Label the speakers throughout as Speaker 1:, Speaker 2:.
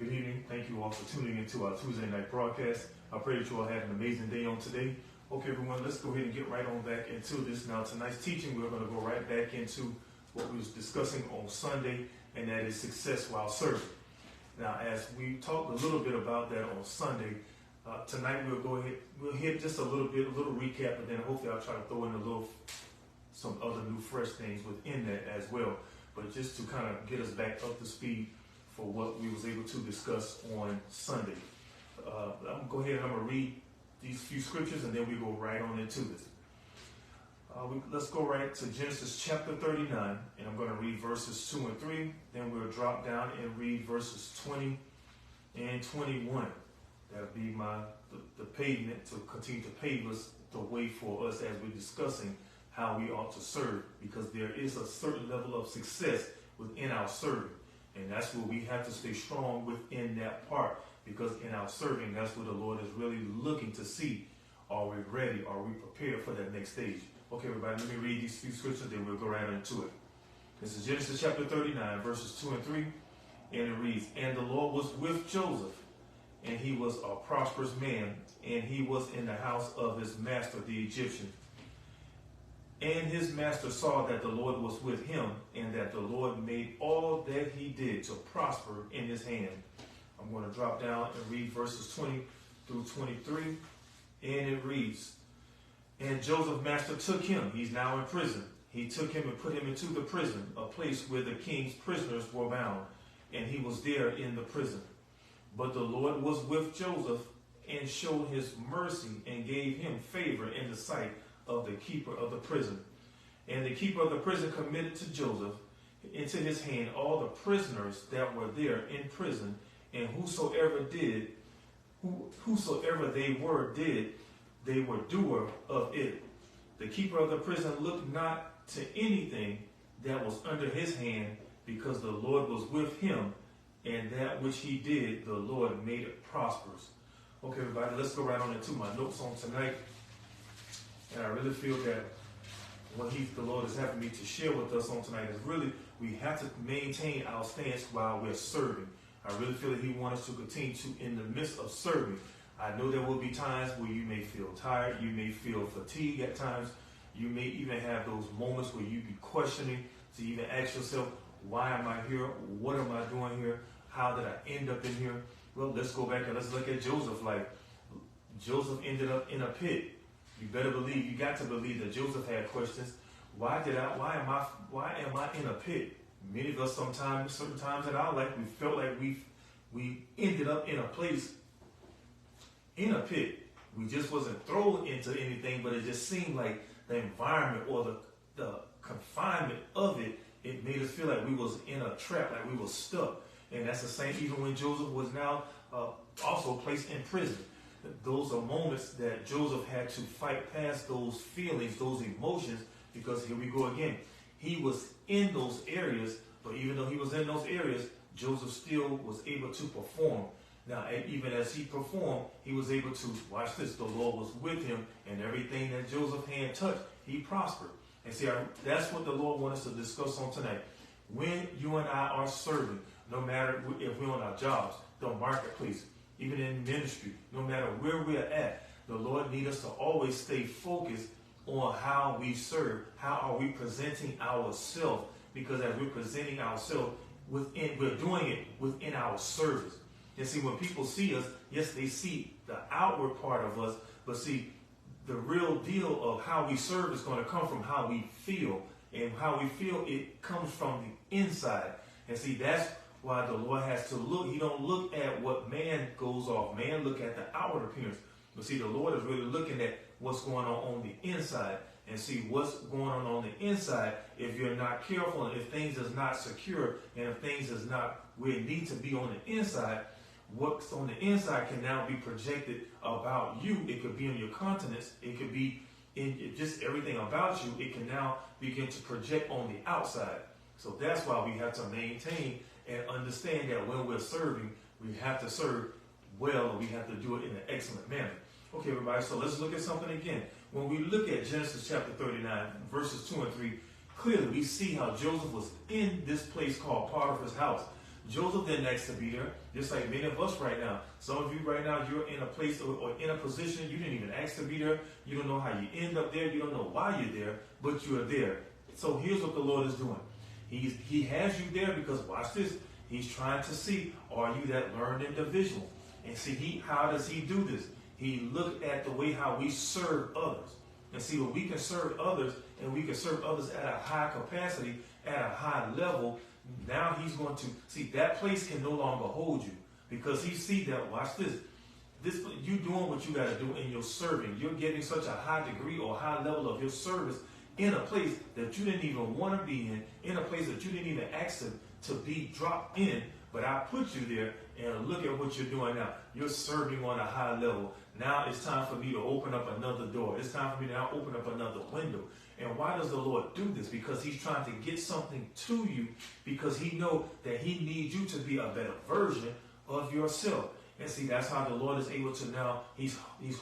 Speaker 1: Good evening. Thank you all for tuning into our Tuesday night broadcast. I pray that you all had an amazing day on today. Okay, everyone, let's go ahead and get right on back into this. Now, tonight's teaching, we're going to go right back into what we was discussing on Sunday, and that is success while serving. Now, as we talked a little bit about that on Sunday, tonight we'll hit just a little recap, and then hopefully I'll try to throw in some other new fresh things within that as well. But just to kind of get us back up to speed for what we was able to discuss on Sunday. I'm going to go ahead and I'm going to read these few scriptures and then we go right on into this. Let's go right to Genesis chapter 39, and I'm going to read verses 2 and 3. Then we'll drop down and read verses 20 and 21. That'll be the pavement to continue to pave us the way for us as we're discussing how we ought to serve, because there is a certain level of success within our serving. And that's where we have to stay strong within that part, because in our serving, that's what the Lord is really looking to see. Are we ready? Are we prepared for that next stage? Okay, everybody, let me read these few scriptures, then we'll go right into it. This is Genesis chapter 39, verses 2 and 3, and it reads, "And the Lord was with Joseph, and he was a prosperous man, and he was in the house of his master, the Egyptian. And his master saw that the Lord was with him, and that the Lord made all that he did to prosper in his hand." I'm going to drop down and read verses 20 through 23, and it reads, "And Joseph's master took him," he's now in prison, "he took him and put him into the prison, a place where the king's prisoners were bound, and he was there in the prison. But the Lord was with Joseph, and showed his mercy, and gave him favor in the sight of the keeper of the prison. And the keeper of the prison committed to Joseph into his hand all the prisoners that were there in prison, and whosoever they were doer of it. The keeper of the prison looked not to anything that was under his hand, because the Lord was with him, and that which he did, the Lord made it prosperous." Okay, everybody, let's go right on into my notes on tonight. And I really feel that what the Lord is having me to share with us on tonight is really, we have to maintain our stance while we're serving. I really feel that he wants us to continue to, in the midst of serving. I know there will be times where you may feel tired, you may feel fatigued at times, you may even have those moments where you be questioning, to even ask yourself, why am I here? What am I doing here? How did I end up in here? Well, let's go back and let's look at Joseph's life. Joseph ended up in a pit. You better believe, you got to believe that Joseph had questions. Why am I in a pit? Many of us sometimes, certain times in our life, we felt like we ended up in a place, in a pit. We just wasn't thrown into anything, but it just seemed like the environment or the confinement of it, it made us feel like we was in a trap, like we was stuck. And that's the same even when Joseph was now also placed in prison. Those are moments that Joseph had to fight past those feelings, those emotions, because here we go again. He was in those areas, but even though he was in those areas, Joseph still was able to perform. Now, even as he performed, he was able to, watch this, the Lord was with him, and everything that Joseph's hand touched, he prospered. And see, that's what the Lord wants us to discuss on tonight. When you and I are serving, no matter if we're on our jobs, the marketplace, even in ministry, no matter where we're at, the Lord needs us to always stay focused on how we serve. How are we presenting ourselves? Because as we're presenting ourselves, we're doing it within our service. And see, when people see us, yes, they see the outward part of us, but see, the real deal of how we serve is going to come from how we feel. And how we feel, it comes from the inside. And see, that's why the Lord has to look. He don't look at what man goes off. Man look at the outward appearance. But see, the Lord is really looking at what's going on the inside. And see, what's going on the inside, if you're not careful, and if things is not secure, and if things is not where it needs to be on the inside, what's on the inside can now be projected about you. It could be on your countenance. It could be in just everything about you. It can now begin to project on the outside. So that's why we have to maintain and understand that when we're serving, we have to serve well, and we have to do it in an excellent manner. Okay, everybody, so let's look at something again. When we look at Genesis chapter 39, verses 2 and 3, clearly we see how Joseph was in this place called Potiphar's house. Joseph didn't ask to be there, just like many of us right now. Some of you right now, you're in a place or in a position you didn't even ask to be there. You don't know how you end up there. You don't know why you're there, but you're there. So here's what the Lord is doing. He has you there because, watch this, he's trying to see, are you that learned individual? And see, how does he do this? He looked at the way how we serve others. And see, when we can serve others, and we can serve others at a high capacity, at a high level, now he's going to, see, that place can no longer hold you. Because he see that, watch this, you doing what you got to do in your serving. You're getting such a high degree or high level of your service in a place that you didn't even want to be in a place that you didn't even ask to be dropped in. But I put you there, and look at what you're doing now. You're serving on a high level. Now it's time for me to open up another door. It's time for me to now open up another window. And why does the Lord do this? Because he's trying to get something to you, because he knows that he needs you to be a better version of yourself. And see, that's how the Lord is able to now, he's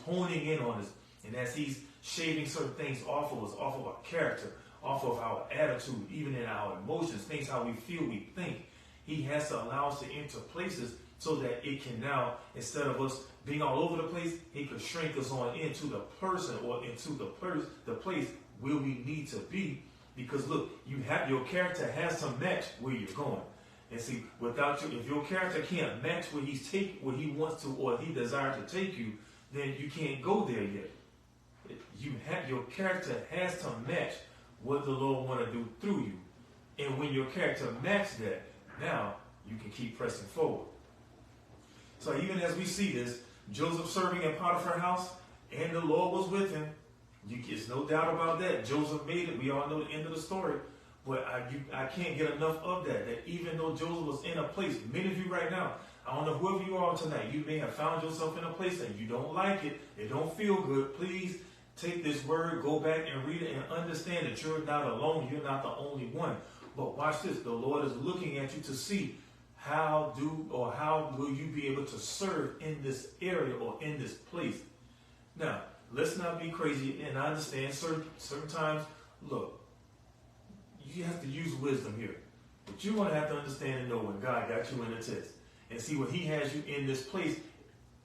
Speaker 1: honing in on us. And as he's shaving certain things off of us, off of our character, off of our attitude, even in our emotions, things how we feel, we think, he has to allow us to enter places so that it can now, instead of us being all over the place, he could shrink us on into the person or into the place where we need to be. Because look, your character has to match where you're going. And see, without you, if your character can't match where he wants to or he desires to take you, then you can't go there yet. Your character has to match what the Lord want to do through you. And when your character matches that, now you can keep pressing forward. So even as we see this, Joseph serving in Potiphar's house, and the Lord was with him. There's no doubt about that. Joseph made it. We all know the end of the story. But I can't get enough of that. That even though Joseph was in a place, many of you right now, I don't know whoever you are tonight, you may have found yourself in a place and you don't like it. It don't feel good. Please take this word, go back and read it, and understand that you're not alone. You're not the only one. But watch this. The Lord is looking at you to see how will you be able to serve in this area or in this place. Now, let's not be crazy. And I understand certain times, look, you have to use wisdom here. But you're going to have to understand and know when God got you in a test. And see, when he has you in this place,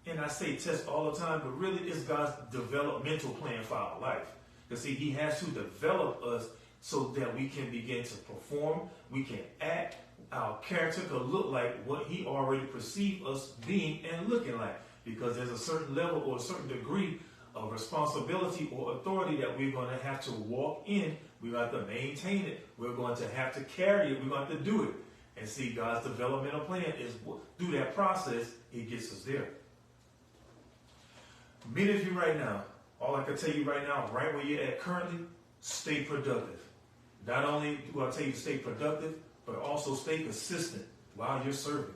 Speaker 1: and I say test all the time, but really it's God's developmental plan for our life. Because see, he has to develop us so that we can begin to perform, we can act, our character could look like what he already perceived us being and looking like. Because there's a certain level or a certain degree of responsibility or authority that we're going to have to walk in. We're going to have to maintain it. We're going to have to carry it. We're going to have to do it. And see, God's developmental plan is through that process, he gets us there. Many of you right now, all I can tell you right now, right where you're at currently, stay productive. Not only do I tell you to stay productive, but also stay consistent while you're serving.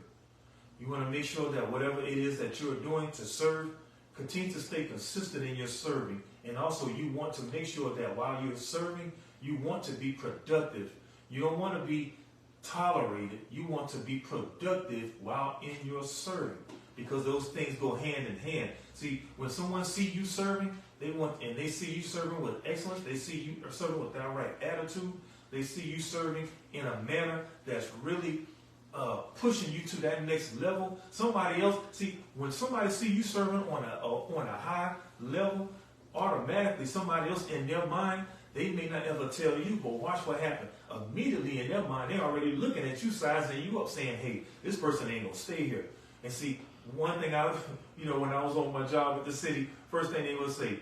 Speaker 1: You want to make sure that whatever it is that you're doing to serve, continue to stay consistent in your serving. And also you want to make sure that while you're serving, you want to be productive. You don't want to be tolerated. You want to be productive while in your serving. Because those things go hand in hand. See, when someone sees you serving, they see you serving with excellence. They see you serving with downright attitude. They see you serving in a manner that's really pushing you to that next level. Somebody else, see, when somebody see you serving on a high level, automatically somebody else in their mind, they may not ever tell you, but watch what happens. Immediately in their mind, they're already looking at you, sizing you up, saying, hey, this person ain't gonna stay here. And see, one thing when I was on my job at the city, first thing they would say,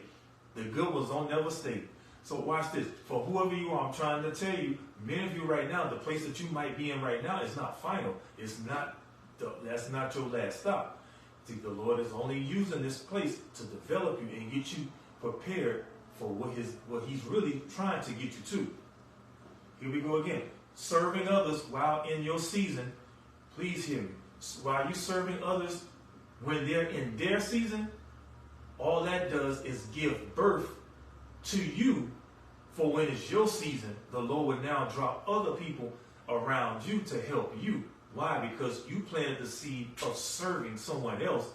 Speaker 1: the good ones don't never stay. So watch this. For whoever you are, I'm trying to tell you, many of you right now, the place that you might be in right now is not final. That's not your last stop. See, the Lord is only using this place to develop you and get you prepared for what he's really trying to get you to. Here we go again. Serving others while in your season. Please hear me. While you're serving others, when they're in their season, all that does is give birth to you. For when it's your season, the Lord will now drop other people around you to help you. Why? Because you planted the seed of serving someone else.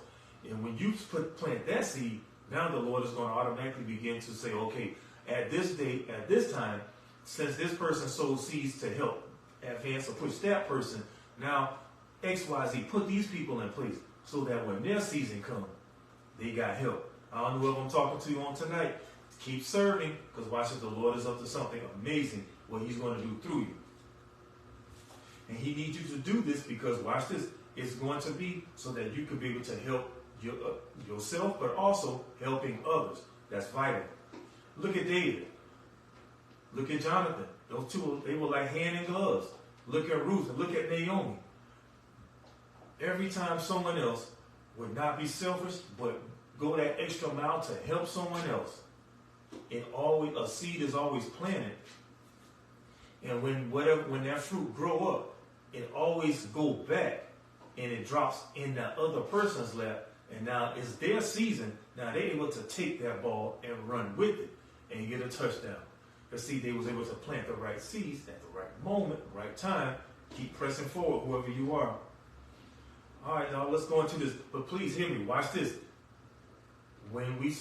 Speaker 1: And when you plant that seed, now the Lord is going to automatically begin to say, okay, at this date, at this time, since this person sowed seeds to help advance or push that person, now XYZ. Put these people in place so that when their season comes, they got help. I don't know what I'm talking to you on tonight. Keep serving, because watch it, the Lord is up to something amazing, what he's going to do through you. And he needs you to do this because, watch this, it's going to be so that you can be able to help yourself, but also helping others. That's vital. Look at David. Look at Jonathan. Those two, they were like hand in gloves. Look at Ruth and look at Naomi. Every time someone else would not be selfish, but go that extra mile to help someone else, a seed is always planted. And when that fruit grow up, it always go back and it drops in that other person's lap. And now it's their season. Now they're able to take that ball and run with it and get a touchdown. Because see, they was able to plant the right seeds at the right moment, right time. Keep pressing forward, whoever you are. All right, now let's go into this. But please hear me. Watch this. When we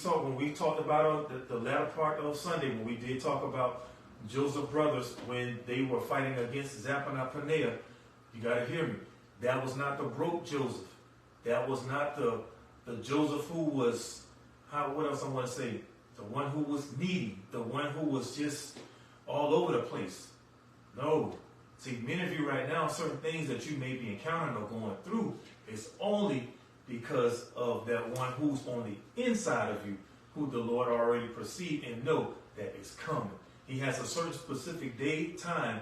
Speaker 1: talked about the latter part of Sunday, when we did talk about Joseph's brothers, when they were fighting against Zappanah-Paneah, you got to hear me. That was not the broke Joseph. That was not the Joseph who was, what else I want to say? The one who was needy. The one who was just all over the place. No. See, many of you right now, certain things that you may be encountering or going through, it's only because of that one who's on the inside of you, who the Lord already perceived and know that it's coming. He has a certain specific day, time,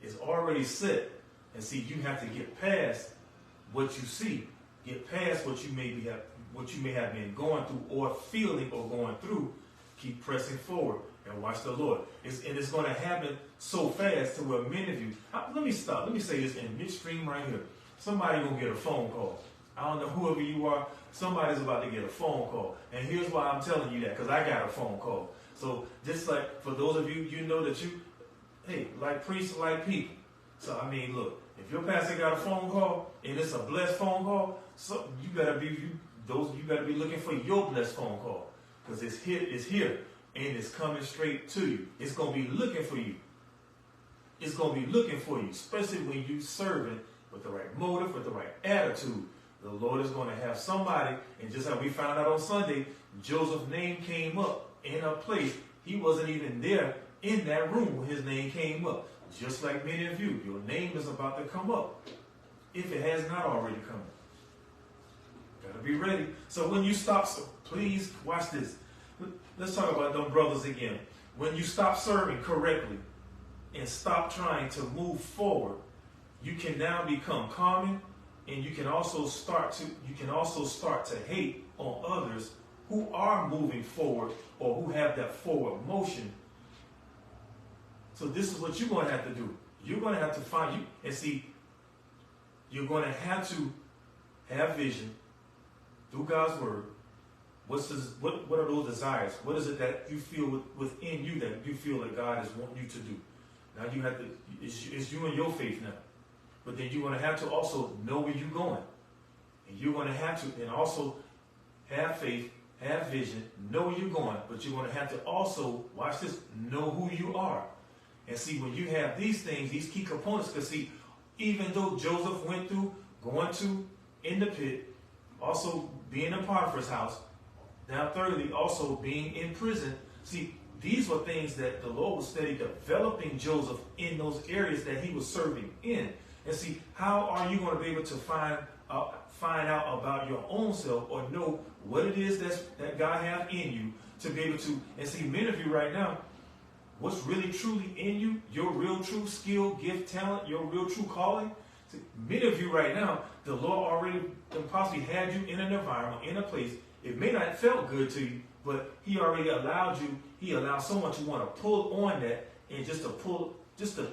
Speaker 1: is already set. And see, you have to get past what you see. Get past what you may have been going through or feeling or going through. Keep pressing forward and watch the Lord. It's going to happen so fast to where many of you, let me stop. Let me say this in midstream right here. Somebody going to get a phone call. I don't know whoever you are. Somebody's about to get a phone call. And here's why I'm telling you that, because I got a phone call. So just like for those of you, you know that like priests, like people. So I mean, look, if your pastor got a phone call and it's a blessed phone call, so you better be looking for your blessed phone call, because it's here, and it's coming straight to you. It's gonna be looking for you. It's gonna be looking for you, especially when you serving with the right motive, with the right attitude. The Lord is going to have somebody, and just like we found out on Sunday, Joseph's name came up in a place. He wasn't even there in that room when his name came up. Just like many of you, your name is about to come up, if it has not already come up. Got to be ready. So when you stop, please watch this. Let's talk about them brothers again. When you stop serving correctly and stop trying to move forward, you can now become common, and you can also start to hate on others who are moving forward or who have that forward motion. So this is what you're going to have to do. You're going to have to find you're going to have to have vision through God's word. What are those desires? What is it that you feel within you that you feel that God is wanting you to do? Now you have to, it's you and your faith now. But then you're going to have to also know where you're going. And you're going to have to, and also have faith, have vision, know where you're going. But you're going to have to also, watch this, know who you are. And see, when you have these things, these key components, because see, even though Joseph went through going in the pit, also being in Potiphar's house, now thirdly, also being in prison, see, these were things that the Lord was steady developing Joseph in those areas that he was serving in. And see, how are you going to be able to find out about your own self or know what it is that God has in you to be able to, and see, many of you right now, what's really truly in you, your real true skill, gift, talent, your real true calling. See, many of you right now, the Lord already possibly had you in an environment, in a place. It may not have felt good to you, but he already allowed you, he allowed someone to want to pull on that and just to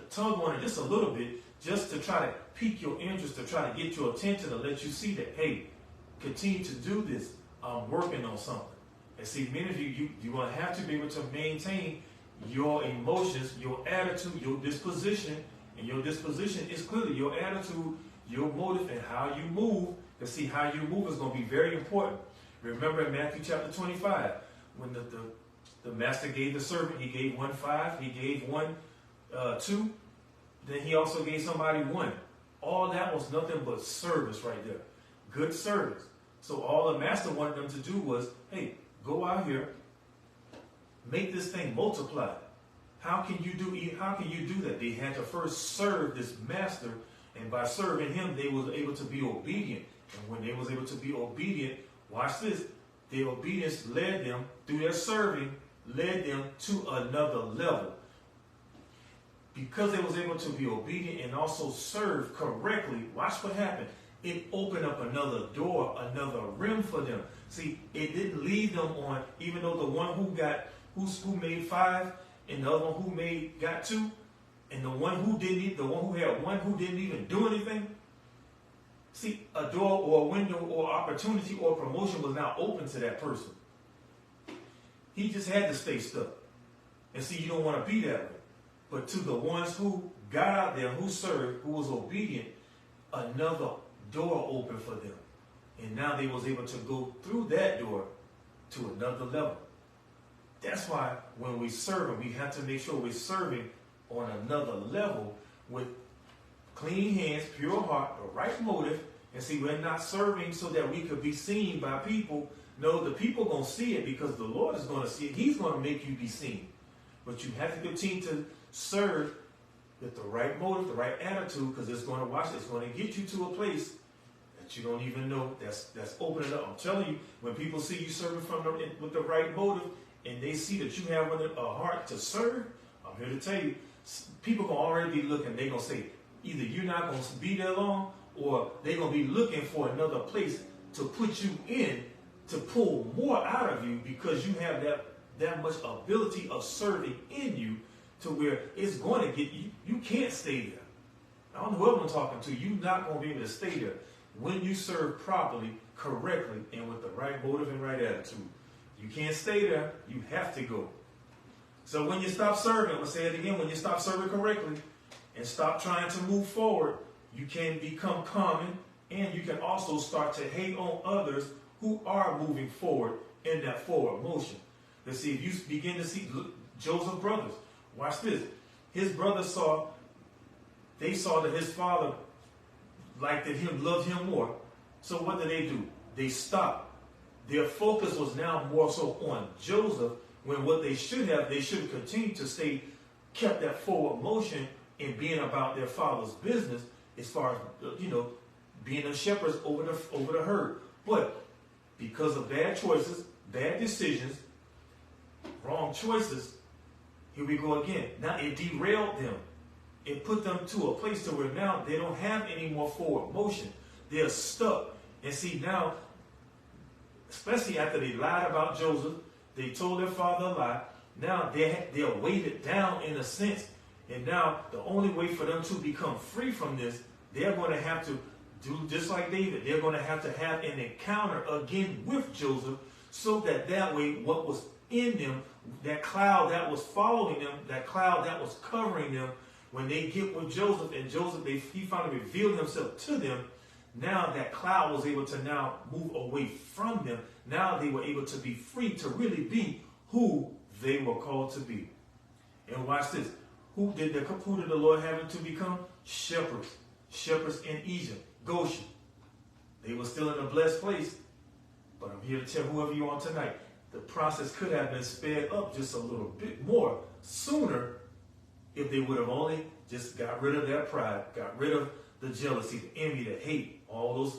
Speaker 1: tug on it just a little bit, just to try to pique your interest, to try to get your attention, to let you see that, hey, continue to do this. I'm working on something. And see, many of you're going to have to be able to maintain your emotions, your attitude, your disposition. And your disposition is clearly your attitude, your motive, and how you move. To see how you move is going to be very important. Remember in Matthew chapter 25, when the master gave the servant, he gave one 5, he gave one 2, then he also gave somebody 1. All that was nothing but service right there. Good service. So all the master wanted them to do was, hey, go out here, make this thing multiply. How can you do that? They had to first serve this master, and by serving him, they was able to be obedient. And when they was able to be obedient, watch this, their obedience led them, through their serving, led them to another level. Because they was able to be obedient and also serve correctly, watch what happened. It opened up another door, another rim for them. See, it didn't leave them on, even though the one who made 5, and the other one who got 2, and the one who had 1 who didn't even do anything. See, a door or a window or opportunity or promotion was now open to that person. He just had to stay stuck. And see, you don't want to be that way. But to the ones who got out there, who served, who was obedient, another door opened for them. And now they was able to go through that door to another level. That's why when we serve, we have to make sure we're serving on another level with clean hands, pure heart, the right motive. And see, we're not serving so that we could be seen by people. No, the people going to see it because the Lord is going to see it. He's going to make you be seen. But you have to continue to serve with the right motive, the right attitude, because it's going to get you to a place that you don't even know that's opening up. I'm telling you, when people see you serving with the right motive, and they see that you have a heart to serve, I'm here to tell you, people going to already be looking. They're going to say, either you're not going to be there long, or they're going to be looking for another place to put you in to pull more out of you because you have that much ability of serving in you to where it's going to get you. You can't stay there. I don't know who I'm talking to. You're not going to be able to stay there when you serve properly, correctly, and with the right motive and right attitude. You can't stay there. You have to go. So when you stop serving, I'm going to say it again, when you stop serving correctly and stop trying to move forward, you can become common, and you can also start to hate on others who are moving forward in that forward motion. Let's see, if you begin to see Joseph's brothers, watch this. His brothers saw that his father liked him, loved him more. So what did? They stopped. Their focus was now more so on Joseph, when what they should have continued to kept that forward motion in being about their father's business, as far as, being the shepherds over the herd. But because of bad choices, bad decisions, wrong choices, here we go again. Now it derailed them. It put them to a place to where now they don't have any more forward motion. They're stuck. And see, now, especially after they lied about Joseph, they told their father a lie. Now they're weighted down in a sense. And now the only way for them to become free from this, they're going to have to do just like David. They're going to have an encounter again with Joseph, so that way what was in them, that cloud that was following them, that cloud that was covering them, when they get with Joseph, and he finally revealed himself to them, now that cloud was able to now move away from them. Now they were able to be free to really be who they were called to be. And watch this. Who did the Lord have them to become? Shepherds. Shepherds in Egypt, Goshen. They were still in a blessed place. But I'm here to tell whoever you are tonight, the process could have been sped up just a little bit more sooner if they would have only just got rid of their pride, got rid of the jealousy, the envy, the hate, all those.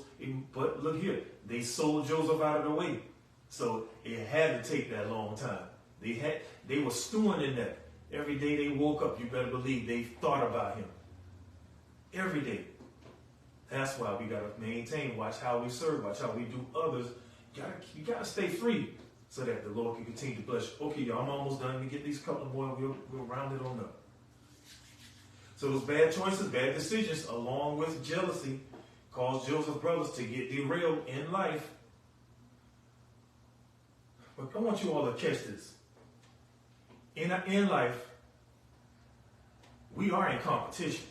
Speaker 1: But look here, they sold Joseph out of the way. So it had to take that long time. They were stewing in that. Every day they woke up, you better believe they thought about him. Every day. That's why we got to maintain, watch how we serve, watch how we do others. You got to stay free so that the Lord can continue to bless you. Okay, y'all, I'm almost done. Let me get these couple more. We'll round it on up. So those bad choices, bad decisions, along with jealousy, caused Joseph's brothers to get derailed in life. But I want you all to catch this. In life, we are in competition.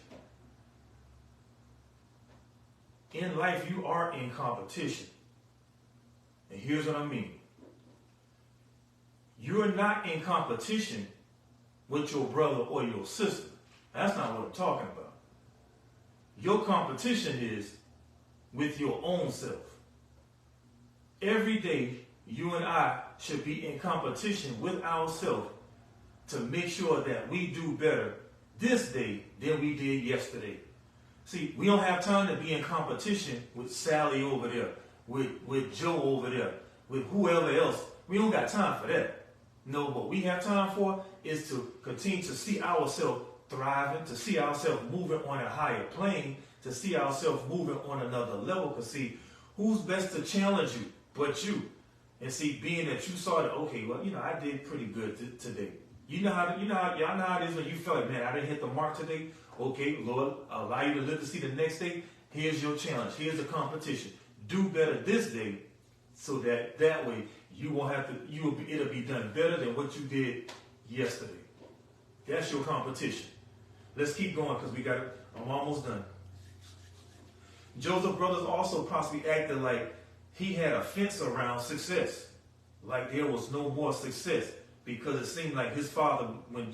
Speaker 1: In life, you are in competition. And here's what I mean. You're not in competition with your brother or your sister. That's not what I'm talking about. Your competition is with your own self. Every day, you and I should be in competition with ourselves to make sure that we do better this day than we did yesterday. See, we don't have time to be in competition with Sally over there, with Joe over there, with whoever else. We don't got time for that. No, what we have time for is to continue to see ourselves thriving, to see ourselves moving on a higher plane, to see ourselves moving on another level. Because see, who's best to challenge you but you? And see, being that you saw that, okay, well, I did pretty good today. Y'all know how it is when you feel like, man, I didn't hit the mark today. Okay, Lord, allow you to live to see the next day. Here's your challenge. Here's the competition. Do better this day, so that way you won't have to. It'll be done better than what you did yesterday. That's your competition. Let's keep going because I'm almost done. Joseph's brothers also possibly acted like he had a fence around success, like there was no more success, because it seemed like his father, when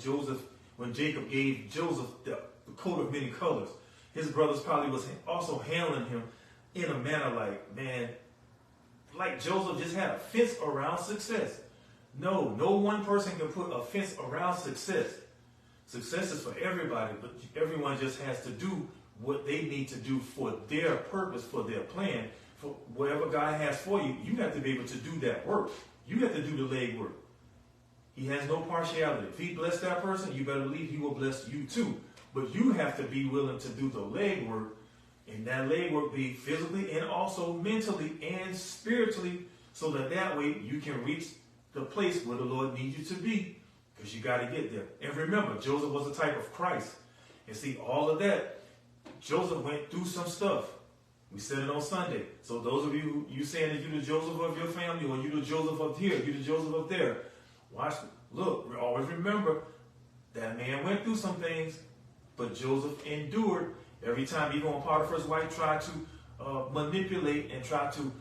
Speaker 1: Jacob gave Joseph the coat of many colors, his brothers probably was also handling him in a manner like Joseph just had a fence around success. No one person can put a fence around success. Success is for everybody, but everyone just has to do what they need to do for their purpose, for their plan, for whatever God has for you. You have to be able to do that work. You have to do the leg work. He has no partiality. If he blessed that person, you better believe he will bless you too. But you have to be willing to do the leg work, and that leg work be physically and also mentally and spiritually, so that way you can reach the place where the Lord needs you to be, because you got to get there. And remember, Joseph was a type of Christ. And see, all of that, Joseph went through some stuff. We said it on Sunday. So those of you saying that you're the Joseph of your family, or you're the Joseph up here, you're the Joseph up there, look, always remember that man went through some things, but Joseph endured. Every time even when Potiphar's wife tried to manipulate and try to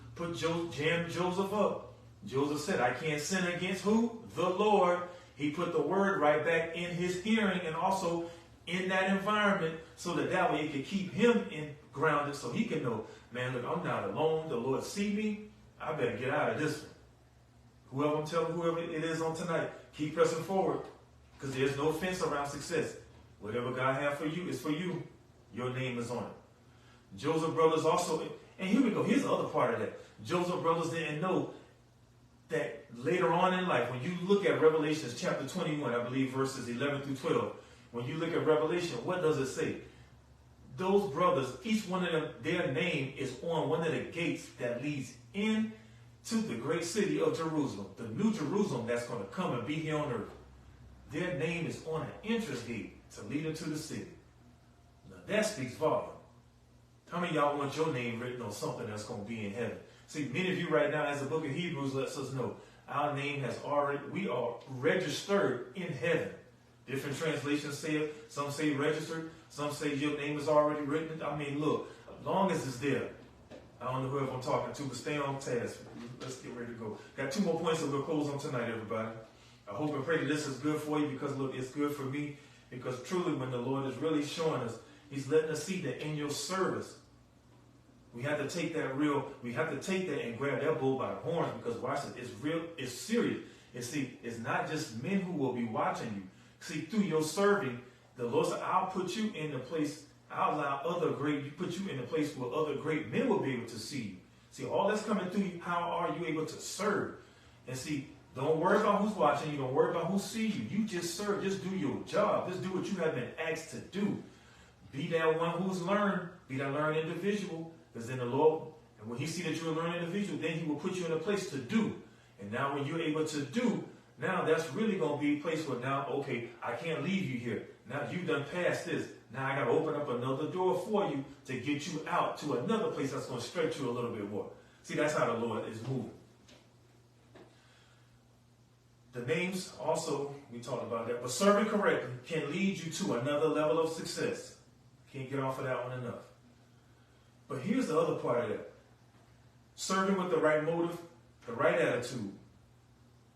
Speaker 1: jam Joseph up, Joseph said, I can't sin against who? The Lord. He put the word right back in his hearing and also in that environment, so that way it could keep him grounded, so he can know, man, look, I'm not alone. The Lord see me. I better get out of this one. Whoever I'm telling, whoever it is on tonight, keep pressing forward, because there's no fence around success. Whatever God has for you is for you. Your name is on it. Joseph's brothers also, and here we go, here's the other part of that. Joseph's brothers didn't know that later on in life, when you look at Revelation chapter 21, I believe verses 11 through 12, when you look at Revelation, what does it say? Those brothers, each one of them, their name is on one of the gates that leads in to the great city of Jerusalem, the new Jerusalem that's going to come and be here on earth. Their name is on an entrance gate to lead into the city. Now that speaks volume. How many of y'all want your name written on something that's going to be in heaven? See, many of you right now, as the book of Hebrews lets us know, our name we are registered in heaven. Different translations say it. Some say registered. Some say your name is already written. I mean, look, as long as it's there. I don't know whoever I'm talking to, but stay on task. Let's get ready to go. Got 2 more points that we'll close on tonight, everybody. I hope and pray that this is good for you, because, look, it's good for me. Because truly, when the Lord is really showing us, he's letting us see that in your service, we have to take that and grab that bull by the horns, because watch it, it's real, it's serious. And see, it's not just men who will be watching you. See, through your serving, the Lord said, I'll put you in the place, put you in the place where other great men will be able to see you. See, all that's coming through you, how are you able to serve? And see, don't worry about who's watching you, don't worry about who sees you. You just serve, just do your job, just do what you have been asked to do. Be that one who's learned, be that learned individual, because then the Lord, and when he see that you're a learned individual, then he will put you in a place to do. And now when you're able to do, now that's really going to be a place where now, okay, I can't leave you here. Now you've done past this. Now I got to open up another door for you to get you out to another place that's going to stretch you a little bit more. See, that's how the Lord is moving. The names also, we talked about that, but serving correctly can lead you to another level of success. Can't get off of that one enough. But here's the other part of that. Serving with the right motive, the right attitude.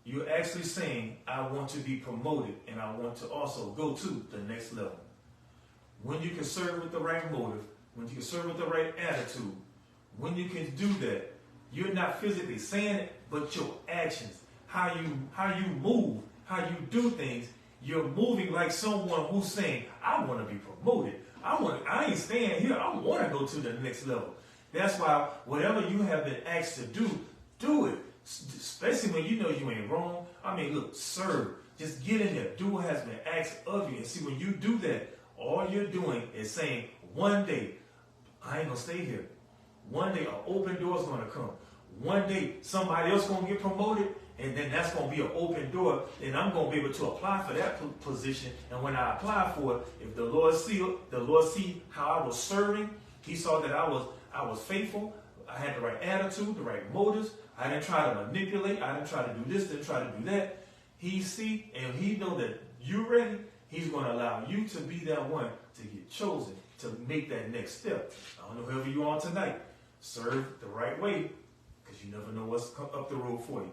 Speaker 1: You're actually saying, I want to be promoted and I want to also go to the next level. When you can serve with the right motive, when you serve with the right attitude, when you can do that, you're not physically saying it, but your actions, how you move, how you do things, you're moving like someone who's saying, I want to be promoted. I ain't staying here. I want to go to the next level. That's why whatever you have been asked to do it. Especially when you know you ain't wrong. I mean, look, serve. Just get in there. Do what has been asked of you. And see, when you do that, all you're doing is saying, one day, I ain't going to stay here. One day, an open door is going to come. One day, somebody else going to get promoted, and then that's going to be an open door, and I'm going to be able to apply for that position. And when I apply for it, if the Lord see how I was serving, he saw that I was faithful, I had the right attitude, the right motives, I didn't try to manipulate, I didn't try to do this, didn't try to do that. He see and he know that you're ready, he's going to allow you to be that one to get chosen, to make that next step. I don't know whoever you are tonight, serve the right way, because you never know what's up the road for you.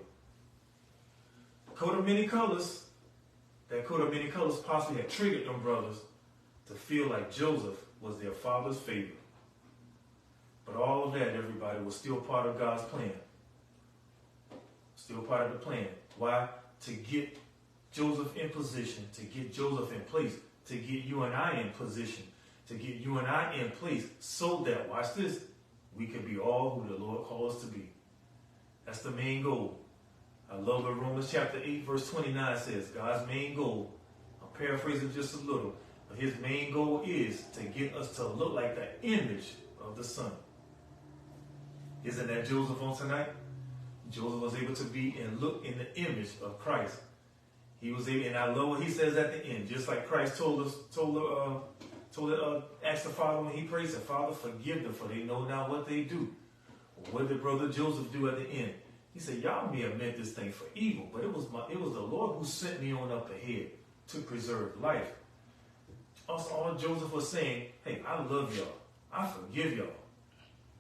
Speaker 1: Coat of many colors, that coat of many colors possibly had triggered them brothers to feel like Joseph was their father's favorite. But all of that, everybody, was still part of God's plan. Still part of the plan. Why? To get Joseph in position, to get Joseph in place, to get you and I in position, to get you and I in place so that, watch this, we can be all who the Lord calls us to be. That's the main goal. I love what Romans chapter 8, verse 29 says. God's main goal, I'm paraphrasing just a little, but his main goal is to get us to look like the image of the Son. Isn't that Joseph on tonight? Joseph was able to be and look in the image of Christ. He was able, and I love what he says at the end, just like Christ asked the Father when he prayed, said, Father, forgive them, for they know not what they do. What did brother Joseph do at the end? He said, y'all may have meant this thing for evil, but it was the Lord who sent me on up ahead to preserve life. Also, all Joseph was saying, hey, I love y'all. I forgive y'all.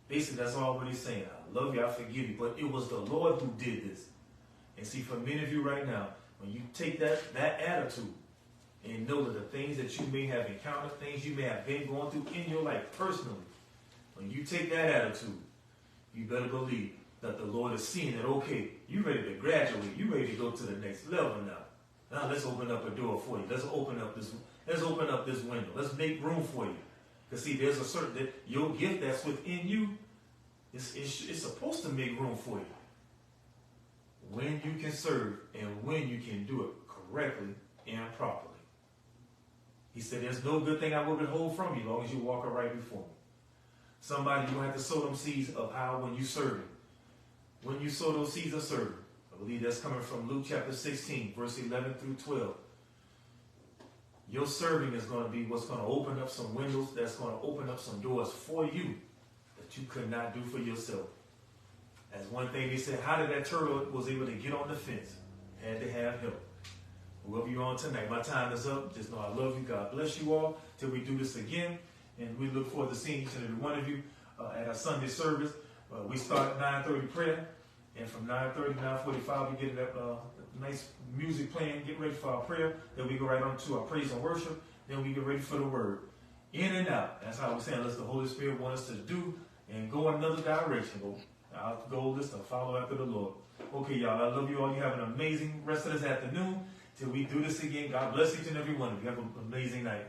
Speaker 1: Basically, that's all what he's saying. I love you, I forgive you. But it was the Lord who did this. And see, for many of you right now, when you take that attitude and know that the things that you may have encountered, things you may have been going through in your life personally, when you take that attitude, you better believe that the Lord is seeing that, okay, you're ready to graduate. You're ready to go to the next level now. Now let's open up a door for you. Let's open up this window. Let's make room for you. Because see, there's a certain, that your gift that's within you, it's supposed to make room for you. When you can serve and when you can do it correctly and properly. He said, there's no good thing I will withhold from you as long as you walk right before me. Somebody, you have to sow them seeds of how when you serve it. When you sow those seeds of serving. I believe that's coming from Luke chapter 16, verse 11 through 12. Your serving is going to be what's going to open up some windows, that's going to open up some doors for you that you could not do for yourself. As one thing they said, how did that turtle was able to get on the fence? Had to have help. Whoever you're on tonight, my time is up. Just know I love you. God bless you all till we do this again. And we look forward to seeing each and every one of you at our Sunday service. We start at 9:30 prayer. And from 9:30 to 9:45, we get that nice music playing, get ready for our prayer. Then we go right on to our praise and worship. Then we get ready for the word. In and out. That's how we're saying, unless the Holy Spirit wants us to do and go in another direction. But our goal is to follow after the Lord. Okay, y'all, I love you all. You have an amazing rest of this afternoon. Till we do this again, God bless each and every one of you. Have an amazing night.